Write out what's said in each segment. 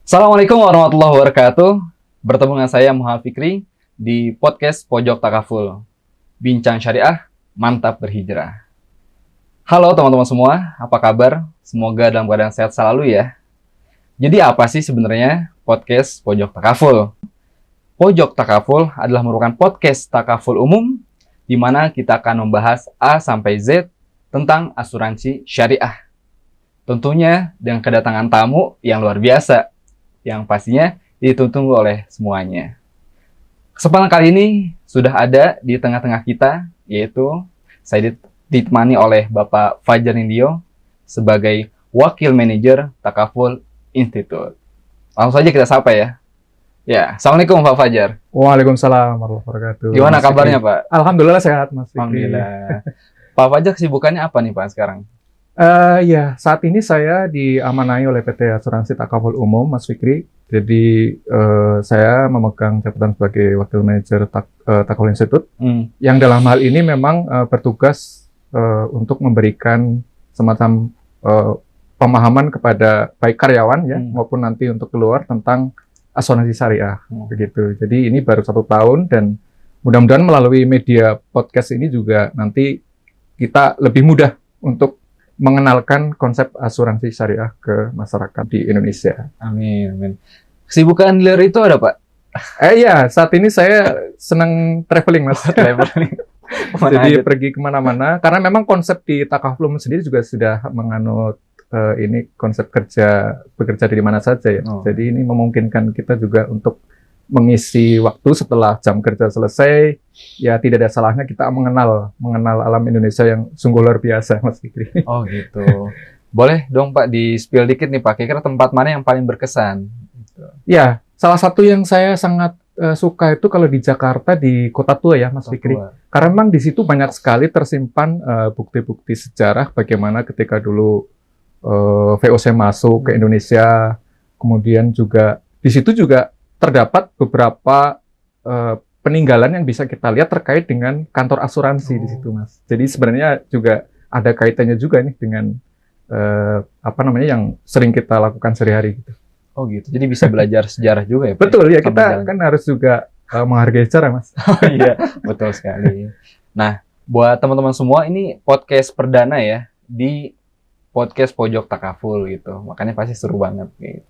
Assalamualaikum warahmatullahi wabarakatuh. Bertemu dengan saya Muhammad Fikri di podcast Pojok Takaful. Bincang syariah, mantap berhijrah. Halo teman-teman semua, apa kabar? Semoga dalam keadaan sehat selalu ya. Jadi apa sih sebenarnya podcast Pojok Takaful? Pojok Takaful adalah merupakan podcast takaful umum di mana kita akan membahas A sampai Z tentang asuransi syariah. Tentunya dengan kedatangan tamu yang luar biasa, yang pastinya ditunggu oleh semuanya. Kesempatan kali ini sudah ada di tengah-tengah kita, yaitu saya ditemani oleh Bapak Fajar Nindyo sebagai Wakil Manajer Takaful Institute. Langsung saja kita sapa ya. Ya, Assalamualaikum Pak Fajar. Waalaikumsalam warahmatullahi wabarakatuh. Gimana Mas kabarnya Fikri? Pak? Alhamdulillah sehat, Mas Fikri. Alhamdulillah. Pak Fajar kesibukannya apa nih Pak sekarang? Ya, saat ini saya diamanai oleh PT Asuransi Takaful Umum, Mas Fikri. Jadi saya memegang jabatan sebagai Wakil Manajer Takaful Institute, yang dalam hal ini memang bertugas untuk memberikan semacam pemahaman kepada baik karyawan ya maupun nanti untuk keluar tentang asuransi syariah, begitu. Jadi ini baru 1 tahun dan mudah-mudahan melalui media podcast ini juga nanti kita lebih mudah untuk mengenalkan konsep asuransi syariah ke masyarakat di Indonesia. Amin, amin. Kesibukan luar itu ada Pak? Ya, saat ini saya senang traveling, Mas. Traveling. Jadi pergi kemana-mana, karena memang konsep di Takaful sendiri juga sudah menganut ini konsep bekerja dari mana saja ya. Jadi ini memungkinkan kita juga untuk mengisi waktu setelah jam kerja selesai, ya tidak ada salahnya kita mengenal alam Indonesia yang sungguh luar biasa, Mas Fikri. Oh gitu. Boleh dong Pak di-spill dikit nih Pak, kira-kira tempat mana yang paling berkesan? Ya, salah satu yang saya sangat suka itu kalau di Jakarta, di Kota Tua ya, Mas Fikri. Karena memang di situ banyak sekali tersimpan bukti-bukti sejarah bagaimana ketika dulu VOC masuk ke Indonesia. Kemudian juga di situ juga terdapat beberapa peninggalan yang bisa kita lihat terkait dengan kantor asuransi di situ, Mas. Jadi sebenarnya juga ada kaitannya juga nih dengan yang sering kita lakukan sehari-hari gitu. Oh gitu. Jadi bisa belajar sejarah juga ya, Pak? Betul ya, kita kan harus juga menghargai sejarah, Mas. Oh iya, betul sekali. Nah, buat teman-teman semua, ini podcast perdana ya di podcast Pojok Takaful gitu. Makanya pasti seru banget gitu.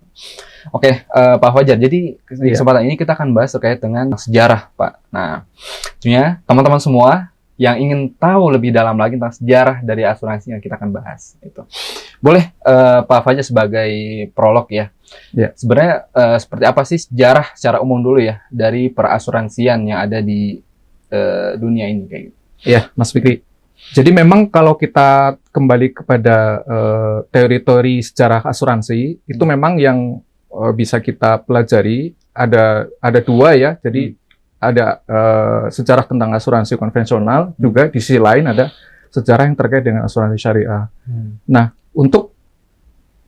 Oke, Pak Fajar. Jadi di kesempatan ini kita akan bahas terkait dengan sejarah, Pak. Nah, tentunya teman-teman semua yang ingin tahu lebih dalam lagi tentang sejarah dari asuransi yang kita akan bahas itu. Boleh Pak Fajar sebagai prolog ya. Ya. Sebenarnya seperti apa sih sejarah secara umum dulu ya dari perasuransian yang ada di dunia ini kayak gitu. Iya, Mas Fikri. Jadi memang kalau kita kembali kepada teori-teori sejarah asuransi, itu memang yang bisa kita pelajari ada 2 ya. Jadi ada sejarah tentang asuransi konvensional, juga di sisi lain ada sejarah yang terkait dengan asuransi syariah. Nah, untuk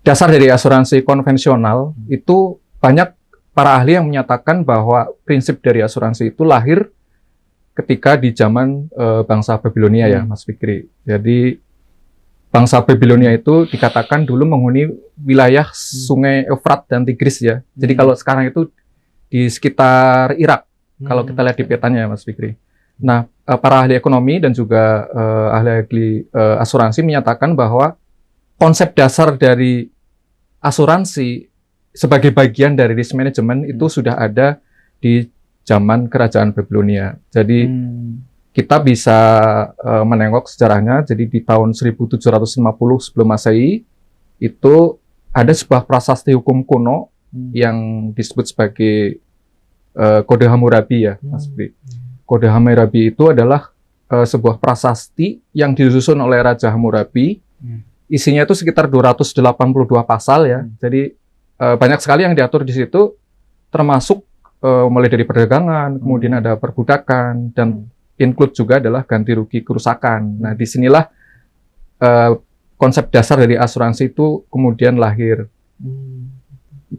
dasar dari asuransi konvensional itu banyak para ahli yang menyatakan bahwa prinsip dari asuransi itu lahir ketika di zaman bangsa Babilonia ya, Mas Fikri. Jadi bangsa Babilonia itu dikatakan dulu menghuni wilayah Sungai Efrat dan Tigris ya. Jadi kalau sekarang itu di sekitar Irak, kalau kita lihat di petanya ya, Mas Fikri. Nah, para ahli ekonomi dan juga ahli asuransi menyatakan bahwa konsep dasar dari asuransi sebagai bagian dari risk management itu sudah ada di zaman kerajaan Babilonia. Jadi kita bisa menengok sejarahnya. Jadi di tahun 1750 sebelum Masehi itu ada sebuah prasasti hukum kuno yang disebut sebagai Kode Hammurabi ya, Mas Fikri. Kode Hammurabi itu adalah sebuah prasasti yang disusun oleh Raja Hammurabi. Isinya itu sekitar 282 pasal ya. Jadi banyak sekali yang diatur di situ, termasuk mulai dari perdagangan, kemudian ada perbudakan, dan include juga adalah ganti rugi kerusakan. Nah, disinilah konsep dasar dari asuransi itu kemudian lahir.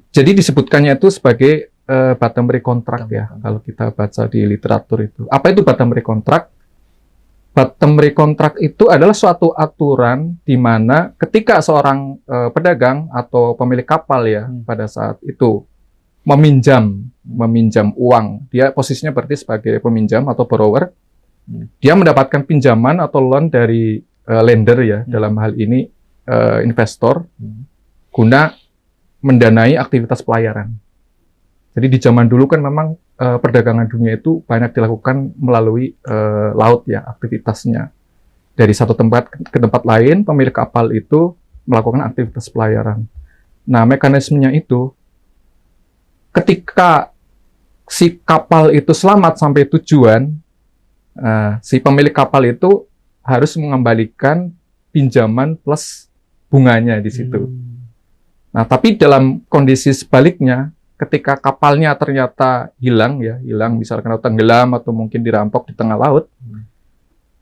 Jadi disebutkannya itu sebagai bottom contract ya, kalau kita baca di literatur itu. Apa itu bottom contract? bottom contract itu adalah suatu aturan di mana ketika seorang pedagang atau pemilik kapal ya pada saat itu meminjam uang, dia posisinya berarti sebagai peminjam atau borrower, dia mendapatkan pinjaman atau loan dari lender ya, dalam hal ini investor, guna mendanai aktivitas pelayaran. Jadi di zaman dulu kan memang perdagangan dunia itu banyak dilakukan melalui laut ya, aktivitasnya. Dari satu tempat ke tempat lain, pemilik kapal itu melakukan aktivitas pelayaran. Nah, mekanismenya itu, ketika si kapal itu selamat sampai tujuan, si pemilik kapal itu harus mengembalikan pinjaman plus bunganya di situ. Nah, tapi dalam kondisi sebaliknya, ketika kapalnya ternyata hilang, misalkan tenggelam atau mungkin dirampok di tengah laut,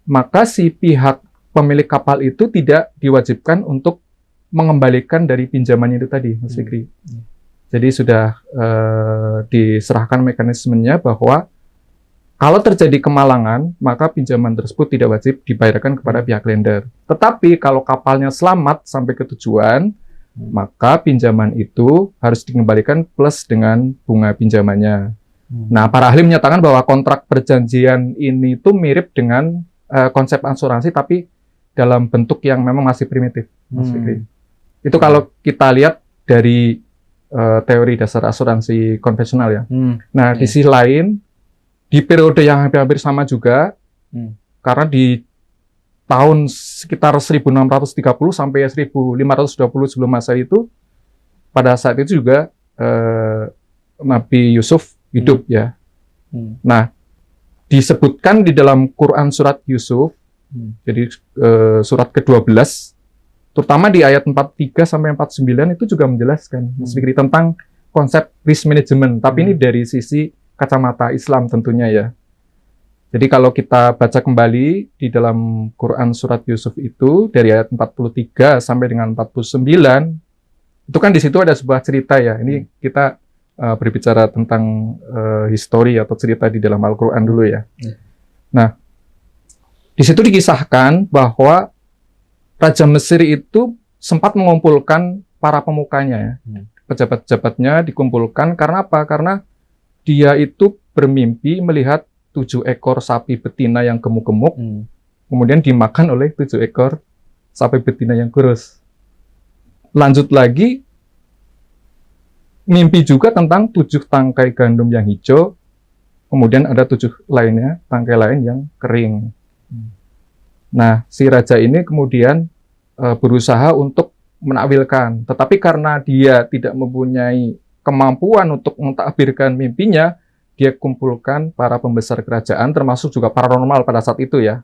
maka si pihak pemilik kapal itu tidak diwajibkan untuk mengembalikan dari pinjamannya itu tadi, Mas Fikri. Jadi sudah diserahkan mekanismenya bahwa kalau terjadi kemalangan, maka pinjaman tersebut tidak wajib dibayarkan kepada pihak lender. Tetapi kalau kapalnya selamat sampai ke tujuan, maka pinjaman itu harus dikembalikan plus dengan bunga pinjamannya. Nah, para ahli menyatakan bahwa kontrak perjanjian ini tuh mirip dengan konsep asuransi, tapi dalam bentuk yang memang masih primitif, Mas Fikri. Itu kalau kita lihat dari teori dasar asuransi konvensional ya. Nah, di sisi lain, di periode yang hampir-hampir sama juga, karena di tahun sekitar 1630 sampai 1520 sebelum Masehi itu, pada saat itu juga Nabi Yusuf hidup ya. Nah, disebutkan di dalam Quran surat Yusuf, jadi surat ke-12, terutama di ayat 43 sampai 49 itu juga menjelaskan Mas Fikri tentang konsep risk management, tapi ini dari sisi kacamata Islam tentunya ya. Jadi kalau kita baca kembali di dalam Quran surat Yusuf itu dari ayat 43 sampai dengan 49, itu kan di situ ada sebuah cerita ya. Ini kita berbicara tentang histori atau cerita di dalam Al-Qur'an dulu ya. Nah, di situ dikisahkan bahwa Raja Mesir itu sempat mengumpulkan para pemukanya ya. Pejabat-pejabatnya dikumpulkan karena apa? Karena dia itu bermimpi melihat 7 ekor sapi betina yang gemuk-gemuk, kemudian dimakan oleh 7 ekor sapi betina yang kurus. Lanjut lagi, mimpi juga tentang 7 tangkai gandum yang hijau, kemudian ada 7 lainnya, tangkai lain yang kering. Nah, si raja ini kemudian berusaha untuk menakwilkan, tetapi karena dia tidak mempunyai kemampuan untuk mentakbirkan mimpinya, dia kumpulkan para pembesar kerajaan, termasuk juga paranormal pada saat itu ya.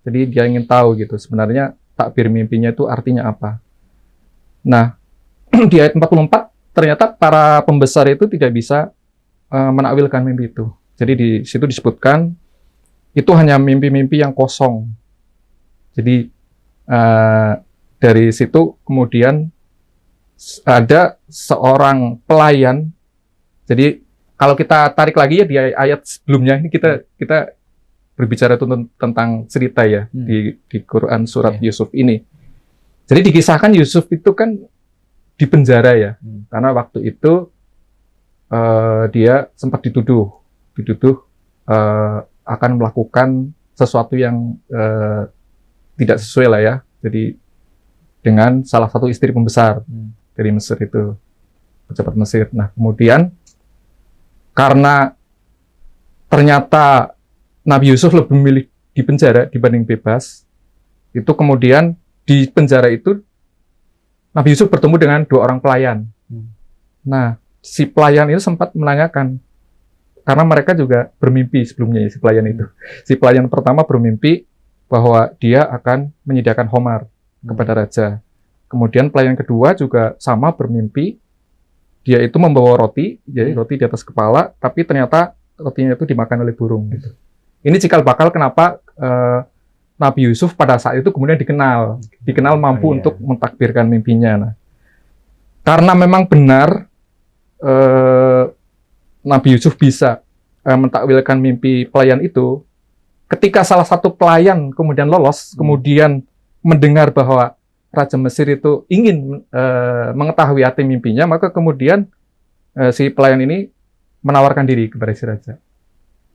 Jadi dia ingin tahu gitu, sebenarnya takbir mimpinya itu artinya apa. Nah, di ayat 44, ternyata para pembesar itu tidak bisa menakwilkan mimpi itu. Jadi di situ disebutkan, itu hanya mimpi-mimpi yang kosong. Jadi dari situ kemudian ada seorang pelayan, jadi kalau kita tarik lagi ya di ayat sebelumnya, ini kita berbicara tentang cerita ya di Quran surat Yusuf ini. Jadi dikisahkan Yusuf itu kan di penjara ya, karena waktu itu dia sempat dituduh akan melakukan sesuatu yang tidak sesuai lah ya. Jadi dengan salah satu istri pembesar dari Mesir itu, pejabat Mesir. Nah kemudian karena ternyata Nabi Yusuf lebih memilih di penjara dibanding bebas, itu kemudian di penjara itu Nabi Yusuf bertemu dengan 2 orang pelayan. Nah, si pelayan itu sempat menanyakan, karena mereka juga bermimpi sebelumnya si pelayan itu. Si pelayan pertama bermimpi bahwa dia akan menyediakan homar kepada raja. Kemudian pelayan kedua juga sama bermimpi, dia itu membawa roti, jadi roti di atas kepala, tapi ternyata rotinya itu dimakan oleh burung. Gitu. Ini cikal bakal kenapa Nabi Yusuf pada saat itu kemudian dikenal mampu untuk mentakbirkan mimpinya. Nah, karena memang benar Nabi Yusuf bisa mentakwilkan mimpi pelayan itu, ketika salah satu pelayan kemudian lolos, kemudian mendengar bahwa Raja Mesir itu ingin mengetahui arti mimpinya, maka kemudian si pelayan ini menawarkan diri kepada si raja.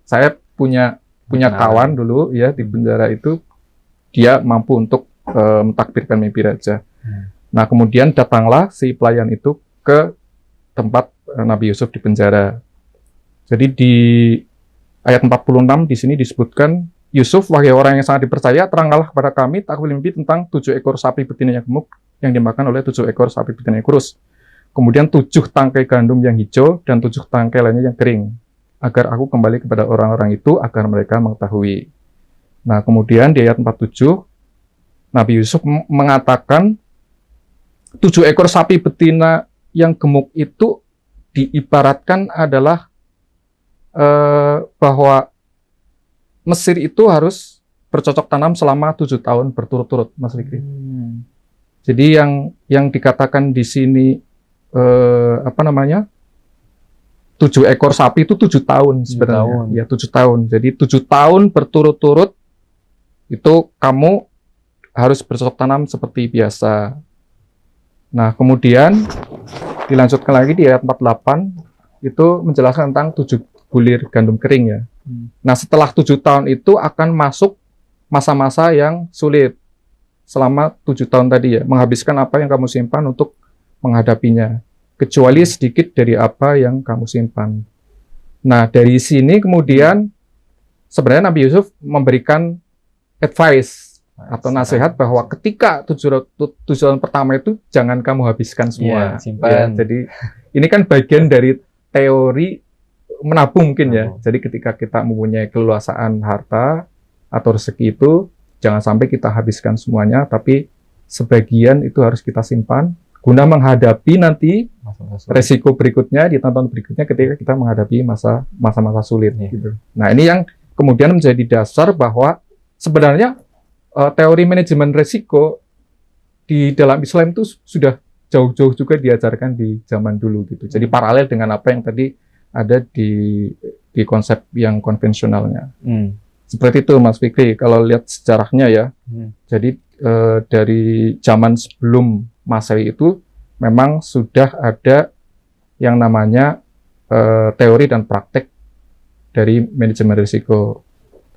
Saya punya kawan dulu ya di penjara itu, dia mampu untuk mentakbirkan mimpi raja. Nah, kemudian datanglah si pelayan itu ke tempat Nabi Yusuf di penjara. Jadi di ayat 46 di sini disebutkan, Yusuf, wahai orang yang sangat dipercaya, terangkanlah kepada kami takwil mimpi tentang 7 ekor sapi betina yang gemuk yang dimakan oleh 7 ekor sapi betina yang kurus. Kemudian 7 tangkai gandum yang hijau dan 7 tangkai lainnya yang kering, agar aku kembali kepada orang-orang itu agar mereka mengetahui. Nah, kemudian di ayat 47, Nabi Yusuf mengatakan 7 ekor sapi betina yang gemuk itu diibaratkan adalah bahwa Mesir itu harus bercocok tanam selama 7 tahun berturut-turut, Mas Fikri. Jadi yang dikatakan di sini 7 ekor sapi itu 7 tahun sebenarnya. Ya, 7 tahun. Jadi 7 tahun berturut-turut itu kamu harus bercocok tanam seperti biasa. Nah, kemudian dilanjutkan lagi di ayat 48, itu menjelaskan tentang 7 bulir gandum kering ya. Nah, setelah 7 tahun itu akan masuk masa-masa yang sulit. Selama 7 tahun tadi ya, menghabiskan apa yang kamu simpan untuk menghadapinya, kecuali sedikit dari apa yang kamu simpan. Nah, dari sini kemudian sebenarnya Nabi Yusuf memberikan advice atau nasihat bahwa ketika 7 tahun pertama itu jangan kamu habiskan semua. Simpan. Ya, jadi ini kan bagian dari teori menabung mungkin ya. Jadi ketika kita mempunyai keluasaan harta atau rezeki itu, jangan sampai kita habiskan semuanya, tapi sebagian itu harus kita simpan guna menghadapi nanti resiko berikutnya di tahun-tahun berikutnya ketika kita menghadapi masa-masa sulit. Gitu. Nah, ini yang kemudian menjadi dasar bahwa sebenarnya teori manajemen risiko di dalam Islam itu sudah jauh-jauh juga diajarkan di zaman dulu gitu. Jadi paralel dengan apa yang tadi ada di konsep yang konvensionalnya. Seperti itu Mas Fikri, kalau lihat sejarahnya ya. Jadi dari zaman sebelum Masehi itu memang sudah ada yang namanya teori dan praktek dari manajemen risiko.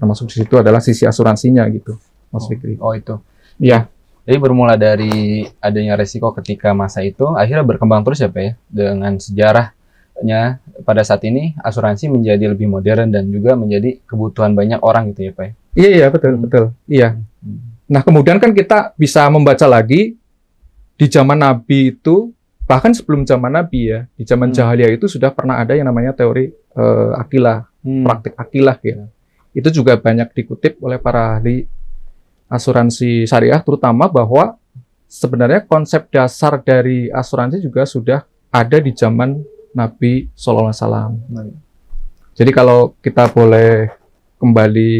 Termasuk di situ adalah sisi asuransinya gitu, Mas Fikri. Oh itu. Iya. Jadi bermula dari adanya risiko ketika masa itu, akhirnya berkembang terus ya Pak ya, dengan sejarahnya pada saat ini asuransi menjadi lebih modern dan juga menjadi kebutuhan banyak orang gitu ya Pak ya? Iya, betul. Iya. Nah, kemudian kan kita bisa membaca lagi di zaman Nabi itu, bahkan sebelum zaman Nabi ya, di zaman Jahiliyah itu sudah pernah ada yang namanya teori akilah, praktik akilah ya. Itu juga banyak dikutip oleh para ahli asuransi syariah, terutama bahwa sebenarnya konsep dasar dari asuransi juga sudah ada di zaman Nabi SAW. Jadi kalau kita boleh kembali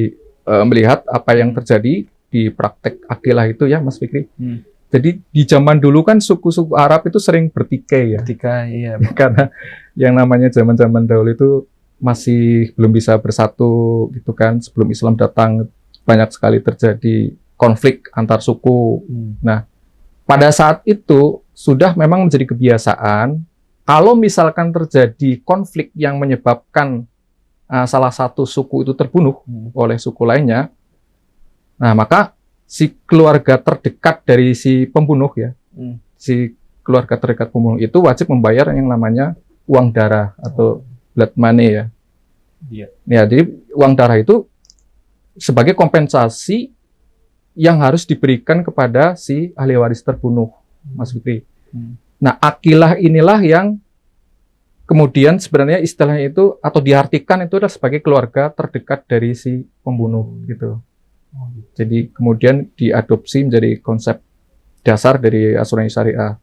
melihat apa yang terjadi di praktek akilah itu ya Mas Fikri. Jadi di zaman dulu kan suku-suku Arab itu sering bertikai ya. Bertikai, iya. Karena yang namanya zaman-zaman dahulu itu masih belum bisa bersatu gitu kan. Sebelum Islam datang banyak sekali terjadi konflik antar suku. Nah, pada saat itu sudah memang menjadi kebiasaan kalau misalkan terjadi konflik yang menyebabkan salah satu suku itu terbunuh oleh suku lainnya, nah maka si keluarga terdekat dari si pembunuh ya, si keluarga terdekat pembunuh itu wajib membayar yang namanya uang darah atau blood money ya. Ya, jadi uang darah itu sebagai kompensasi yang harus diberikan kepada si ahli waris terbunuh, Mas Fikri. Nah, akilah inilah yang kemudian sebenarnya istilahnya itu atau diartikan itu adalah sebagai keluarga terdekat dari si pembunuh gitu. Jadi kemudian diadopsi menjadi konsep dasar dari asuransi syariah.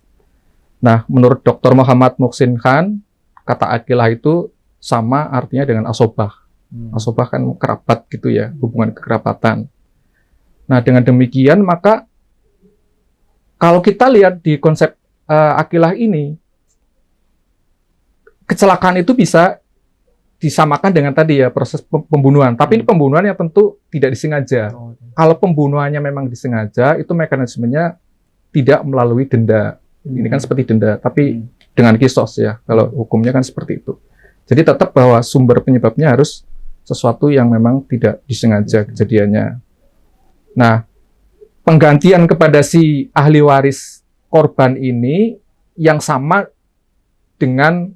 Nah, menurut Dr. Muhammad Muhsin Khan, kata akilah itu sama artinya dengan asobah. Asobah kan kerabat gitu ya, hubungan kekerabatan. Nah, dengan demikian maka kalau kita lihat di konsep akilah ini, kecelakaan itu bisa disamakan dengan tadi ya proses pembunuhan. Tapi ini pembunuhan yang tentu tidak disengaja. Kalau pembunuhannya memang disengaja, itu mekanismenya tidak melalui denda. Ini kan seperti denda, tapi dengan kisos ya. Kalau hukumnya kan seperti itu. Jadi tetap bahwa sumber penyebabnya harus sesuatu yang memang tidak disengaja kejadiannya. Nah, penggantian kepada si ahli waris korban ini yang sama dengan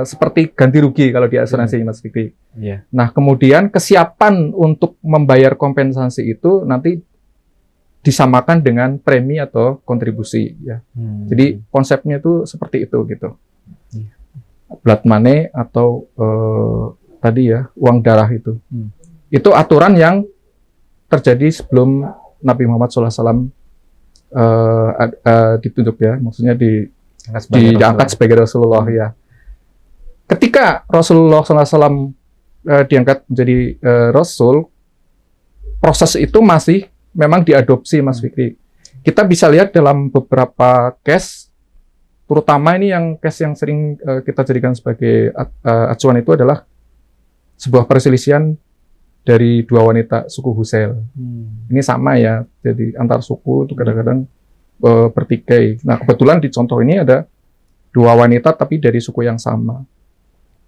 seperti ganti rugi kalau di asuransi Mas Fikri. Iya. Nah, kemudian kesiapan untuk membayar kompensasi itu nanti disamakan dengan premi atau kontribusi ya. Jadi konsepnya itu seperti itu gitu. Blood money atau tadi ya uang darah itu. Itu aturan yang terjadi sebelum Nabi Muhammad SAW ditunjuk ya, maksudnya diangkat sebagai Rasulullah ya. Ketika Rasulullah SAW diangkat menjadi Rasul, proses itu masih memang diadopsi, Mas Fikri. Kita bisa lihat dalam beberapa case, terutama ini yang case yang sering kita jadikan sebagai acuan itu adalah sebuah perselisihan dari dua wanita suku Husail. Ini sama ya, jadi antar suku itu kadang-kadang bertikai. Nah, kebetulan di contoh ini ada dua wanita tapi dari suku yang sama.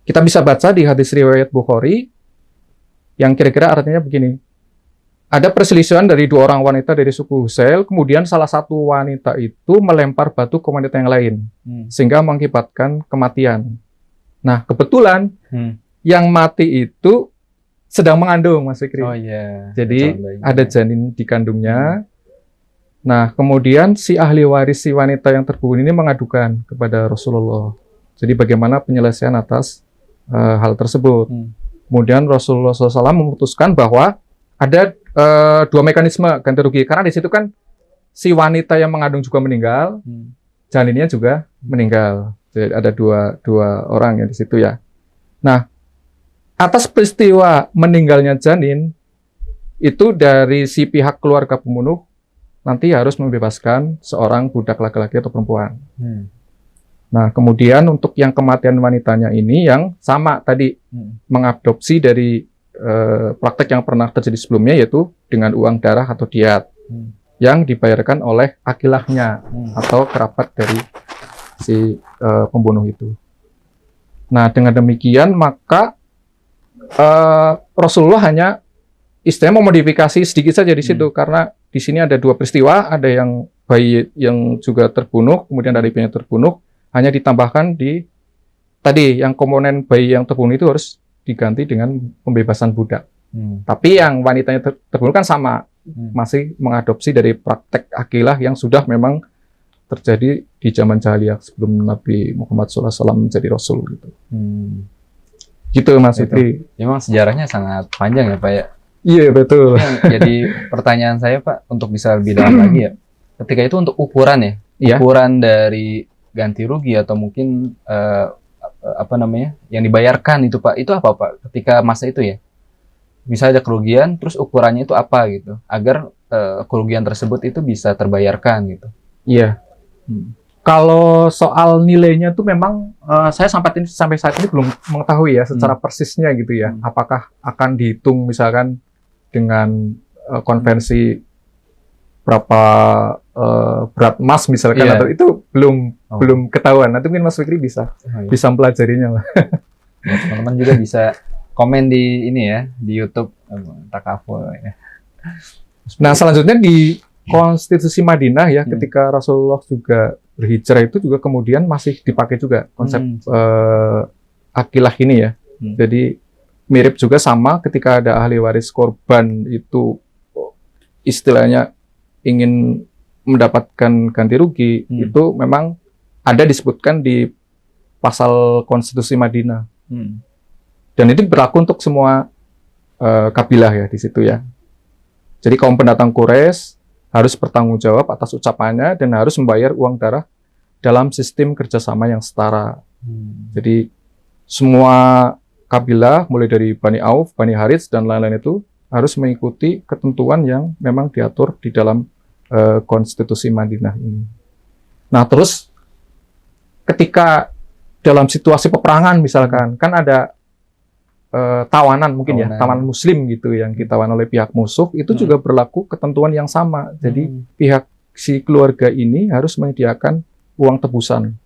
Kita bisa baca di hadis riwayat Bukhari yang kira-kira artinya begini. Ada perselisihan dari dua orang wanita dari suku Husail, kemudian salah satu wanita itu melempar batu ke wanita yang lain, sehingga mengakibatkan kematian. Nah, kebetulan yang mati itu sedang mengandung, Mas Fikri. Oh iya. Jadi ada janin di kandungnya. Nah, kemudian si ahli waris si wanita yang terbunuh ini mengadukan kepada Rasulullah. Jadi bagaimana penyelesaian atas hal tersebut. Kemudian Rasulullah SAW memutuskan bahwa ada dua mekanisme ganti rugi. Karena di situ kan si wanita yang mengandung juga meninggal, janinnya juga meninggal. Jadi ada dua orang yang di situ ya. Nah, atas peristiwa meninggalnya janin, itu dari si pihak keluarga pembunuh nanti harus membebaskan seorang budak laki-laki atau perempuan. Nah, kemudian untuk yang kematian wanitanya ini yang sama tadi, mengadopsi dari praktek yang pernah terjadi sebelumnya, yaitu dengan uang darah atau diat yang dibayarkan oleh akilahnya atau kerabat dari si pembunuh itu. Nah, dengan demikian maka Rasulullah hanya istilahnya memodifikasi sedikit saja di situ, karena di sini ada dua peristiwa, ada yang bayi yang juga terbunuh, kemudian ada ibunya terbunuh, hanya ditambahkan di tadi yang komponen bayi yang terbunuh itu harus diganti dengan pembebasan budak. Tapi yang wanitanya terbunuh kan sama, masih mengadopsi dari praktek akilah yang sudah memang terjadi di zaman jahiliyah sebelum Nabi Muhammad SAW menjadi Rasul gitu. Gitu Mas Fikri. Memang sejarahnya sangat panjang ya Pak ya. Iya betul. Jadi pertanyaan saya Pak, untuk bisa lebih dalam lagi ya, ketika itu untuk ukuran ya, ukuran dari ganti rugi atau mungkin apa namanya yang dibayarkan itu Pak, itu apa Pak ketika masa itu ya? Misalnya ada kerugian, terus ukurannya itu apa gitu, agar kerugian tersebut itu bisa terbayarkan gitu. Iya. Kalau soal nilainya tuh memang saya sampai saat ini belum mengetahui ya secara persisnya gitu ya. Apakah akan dihitung misalkan dengan konvensi berapa berat emas misalkan, atau itu belum ketahuan. Nanti mungkin Mas Fikri bisa mempelajarinya lah. Ya, teman-teman juga bisa komen di ini ya, di YouTube Takaful ya. Nah, selanjutnya di Konstitusi Madinah ya, ketika Rasulullah juga berhijrah itu juga kemudian masih dipakai juga konsep akilah ini ya. Jadi mirip juga sama ketika ada ahli waris korban itu istilahnya ingin mendapatkan ganti rugi, itu memang ada disebutkan di pasal Konstitusi Madinah. Dan ini berlaku untuk semua kabilah ya di situ ya. Jadi kaum pendatang Quraisy harus bertanggung jawab atas ucapannya dan harus membayar uang darah dalam sistem kerjasama yang setara. Jadi semua kabilah mulai dari Bani Auf, Bani Harits dan lain-lain itu harus mengikuti ketentuan yang memang diatur di dalam Konstitusi Madinah ini. Nah, terus ketika dalam situasi peperangan misalkan, kan ada tawanan mungkin ya, Tawanan. tawanan muslim gitu yang ditawan oleh pihak musuh, itu juga berlaku ketentuan yang sama. Jadi pihak si keluarga ini harus menyediakan uang tebusan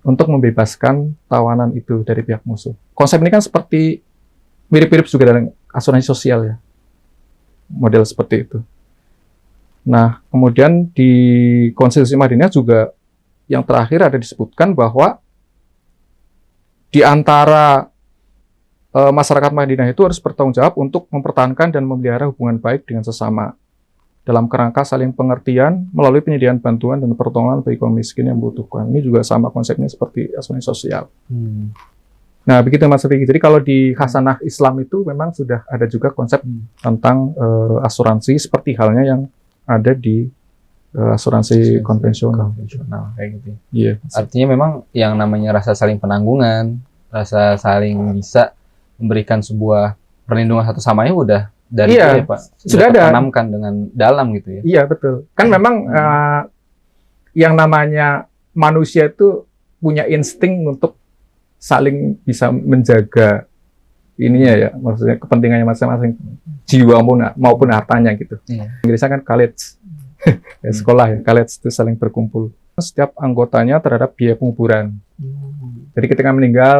untuk membebaskan tawanan itu dari pihak musuh. Konsep ini kan seperti mirip-mirip juga dengan asuransi sosial ya, model seperti itu. Nah, kemudian di Konstitusi Madinah juga yang terakhir ada disebutkan bahwa di antara masyarakat Madinah itu harus bertanggung jawab untuk mempertahankan dan memelihara hubungan baik dengan sesama dalam kerangka saling pengertian melalui penyediaan bantuan dan pertolongan bagi kaum miskin yang membutuhkan. Ini juga sama konsepnya seperti asuransi sosial. Nah, begitu Mas Riki. Jadi kalau di Khasanah Islam itu memang sudah ada juga konsep tentang asuransi seperti halnya yang ada di asuransi konvensional. Kayak gitu. Iya. Artinya memang yang namanya rasa saling penanggungan, rasa saling bisa memberikan sebuah perlindungan satu sama lain udah dari Iya, itu ya, Pak. sudah ada. Tertanamkan dengan dalam gitu ya. Iya, betul. Kan memang yang namanya manusia itu punya insting untuk saling bisa menjaga ininya ya, maksudnya kepentingannya masing-masing, jiwa maupun hartanya gitu. Iya. Inggrisnya kan college, ya, sekolah ya, college itu saling berkumpul. Setiap anggotanya terhadap biaya penguburan. Jadi ketika meninggal